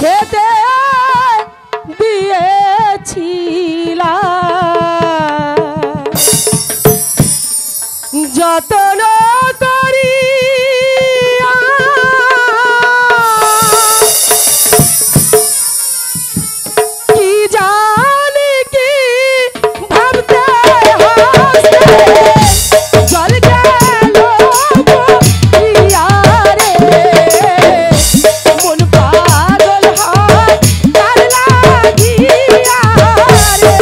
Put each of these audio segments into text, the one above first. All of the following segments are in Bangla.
খেতে দিয়েছিলাম যতন করি কি জানি কি ভাবতে হাসতে জল গেল ইয়ারে মন পাগল হয় তার লাগিয়া রে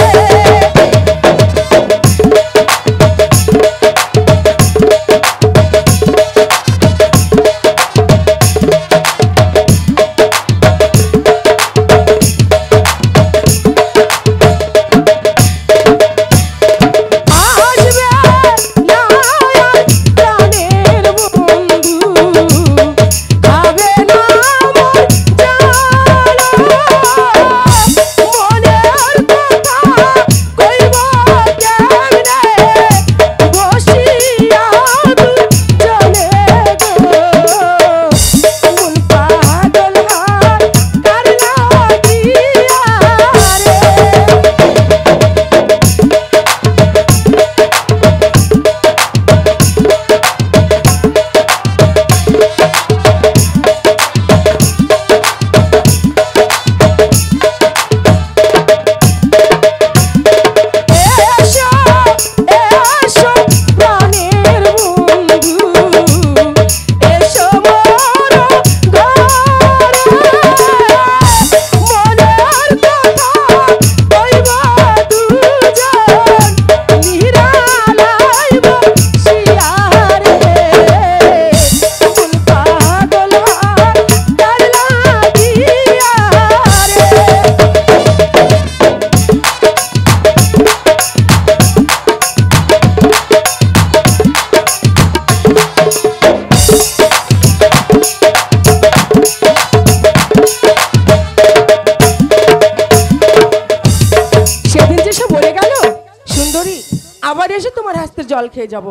আবার এসে তোমার হাতের জল খেয়ে যাব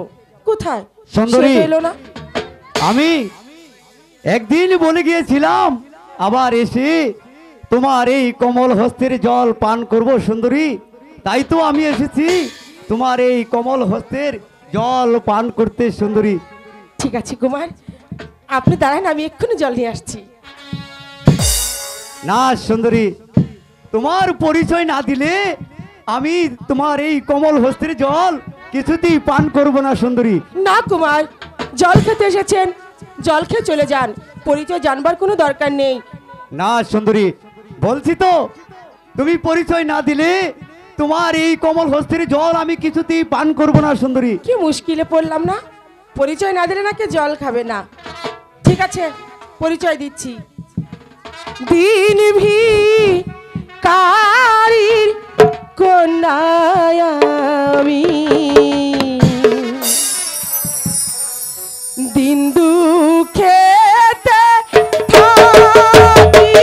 কোথায় সুন্দরী এলো না আমি একদিন বলে গিয়েছিলাম আবার এসে তোমার এই কমল হস্তের জল পান করব সুন্দরী তাই তো আমি এসেছি তোমার এই কমল হস্তের জল পান করতে সুন্দরী ঠিক আছে কুমার আপনি দাঁড়ান আমি এক্ষুনি জল নিয়ে আসছি না সুন্দরী তোমার পরিচয় না দিলে আমি তোমার এই কমল হস্তের জল কিছুতেই পান করব না সুন্দরী না কুমার জল খেতে এসেছেন জল খেয়ে চলে যান পরিচয় জানবার কোনো দরকার নেই না সুন্দরী বলছি তো তুমি পরিচয় না দিলে তোমার এই কমল হস্তের জল আমি কিছুতেই পান করব না সুন্দরী কি মুশকিলে পড়লাম না পরিচয় না দিলে নাকি জল খাবে না ঠিক আছে পরিচয় দিচ্ছি দিন ভি কারির কন্যা আমি দিন দুঃখেতে থাকি